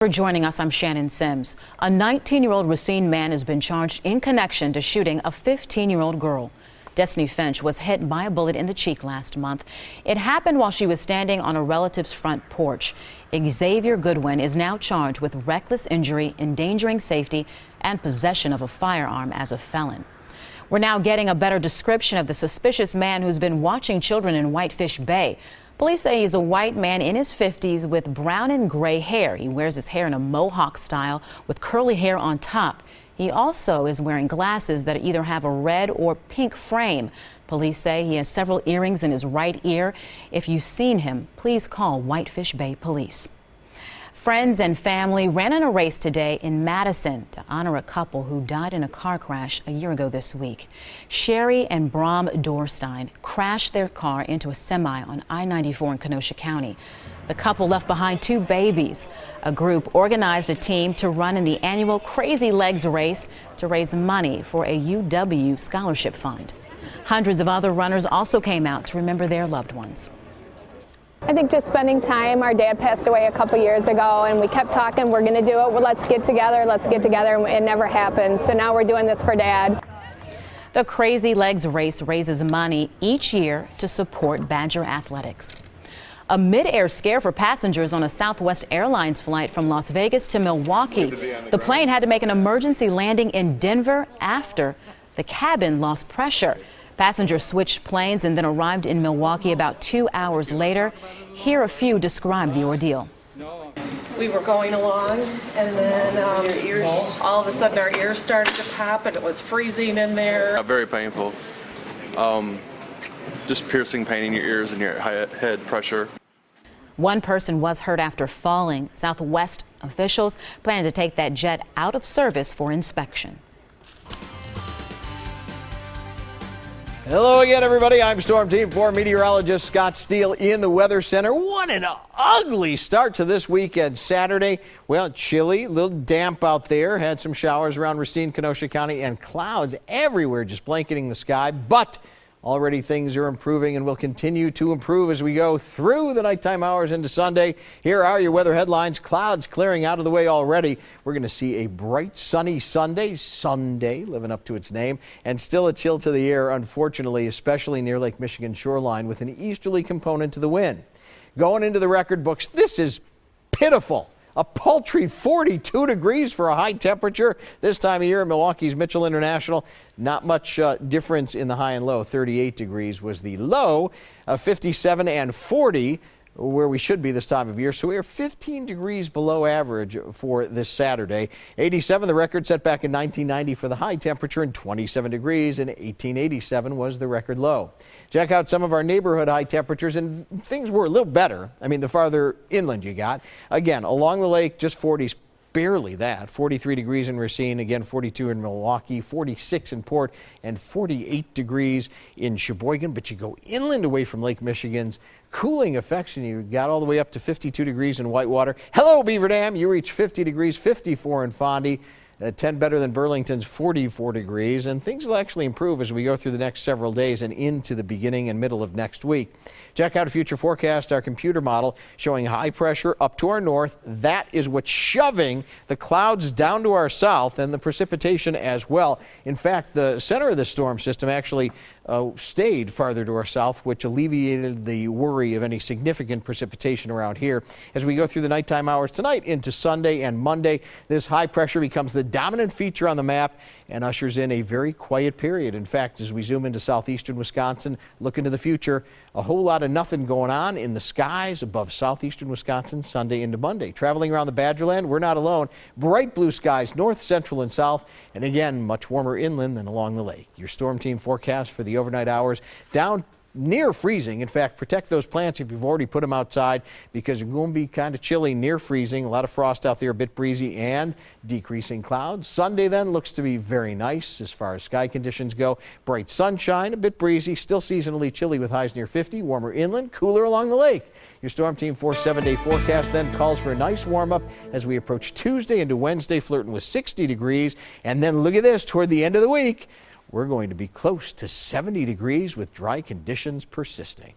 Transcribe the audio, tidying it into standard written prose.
For joining us, I'm Shannon Sims. A 19-year-old Racine man has been charged in connection to shooting a 15-year-old girl. Destiny Finch was hit by a bullet in the cheek last month. It happened while she was standing on a relative's front porch. Xavier Goodwin is now charged with reckless injury, endangering safety, and possession of a firearm as a felon. We're now getting a better description of the suspicious man who's been watching children in Whitefish Bay. Police say he's a white man in his 50s with brown and gray hair. He wears his hair in a mohawk style with curly hair on top. He also is wearing glasses that either have a red or pink frame. Police say he has several earrings in his right ear. If you've seen him, please call Whitefish Bay Police. Friends and family ran in a race today in Madison to honor a couple who died in a car crash a year ago this week. Sherry and Brom Dorstein crashed their car into a semi on I-94 in Kenosha County. The couple left behind 2 babies. A group organized a team to run in the annual Crazy Legs race to raise money for a UW scholarship fund. Hundreds of other runners also came out to remember their loved ones. I think just spending time. Our dad passed away a couple years ago, and we kept talking, we're going to do it. Well, let's get together, and it never happened. So now we're doing this for Dad. The Crazy Legs race raises money each year to support Badger athletics. A mid-air scare for passengers on a Southwest Airlines flight from Las Vegas to Milwaukee. The plane had to make an emergency landing in Denver after the cabin lost pressure. Passengers switched planes and then arrived in Milwaukee about 2 hours later. Here a few describe the ordeal. We were going along, and then all of a sudden our ears started to pop, and it was freezing in there. Very painful. Just piercing pain in your ears and your head pressure. One person was hurt after falling. Southwest officials plan to take that jet out of service for inspection. Hello again, everybody. I'm Storm Team 4 meteorologist Scott Steele in the Weather Center. What an ugly start to this weekend. Saturday, well, chilly, a little damp out there. Had some showers around Racine, Kenosha County, and clouds everywhere just blanketing the sky. But already things are improving and will continue to improve as we go through the nighttime hours into Sunday. Here are your weather headlines. Clouds clearing out of the way already. We're going to see a bright, sunny Sunday, living up to its name, and still a chill to the air, unfortunately, especially near Lake Michigan shoreline with an easterly component to the wind. Going into the record books, this is pitiful. A paltry 42 degrees for a high temperature this time of year at Milwaukee's Mitchell International. Not much difference in the high and low. 38 degrees was the low, 57 and 40 where we should be this time of year. So we are 15 degrees below average for this Saturday. 87, the record set back in 1990 for the high temperature, and 27 degrees in 1887 was the record low. Check out some of our neighborhood high temperatures, and things were a little better. I mean, the farther inland you got. Again, along the lake, just 40s. Barely that. 43 degrees in Racine, again 42 in Milwaukee, 46 in Port, and 48 degrees in Sheboygan. But you go inland away from Lake Michigan's cooling effects, and you got all the way up to 52 degrees in Whitewater. Hello, Beaver Dam. You reach 50 degrees, 54 in Fondy. 10 better than Burlington's 44 degrees, and things will actually improve as we go through the next several days and into the beginning and middle of next week. Check out a future forecast, our computer model showing high pressure up to our north. That is what's shoving the clouds down to our south and the precipitation as well. In fact, the center of the storm system actually stayed farther to our south, which alleviated the worry of any significant precipitation around here. As we go through the nighttime hours tonight into Sunday and Monday, this high pressure becomes the dominant feature on the map and ushers in a very quiet period. In fact, as we zoom into southeastern Wisconsin, look into the future, a whole lot of nothing going on in the skies above southeastern Wisconsin Sunday into Monday. Traveling around the Badgerland, we're not alone. Bright blue skies north, central, and south, and again, much warmer inland than along the lake. Your Storm Team forecast for the overnight hours down near freezing. In fact, protect those plants if you've already put them outside, because you're going to be kind of chilly near freezing. A lot of frost out there, a bit breezy, and decreasing clouds. Sunday then looks to be very nice as far as sky conditions go. Bright sunshine, a bit breezy, still seasonally chilly with highs near 50, warmer inland, cooler along the lake. Your Storm Team 4 7-day forecast then calls for a nice warm up as we approach Tuesday into Wednesday, flirting with 60 degrees. And then look at this, toward the end of the week, we're going to be close to 70 degrees with dry conditions persisting.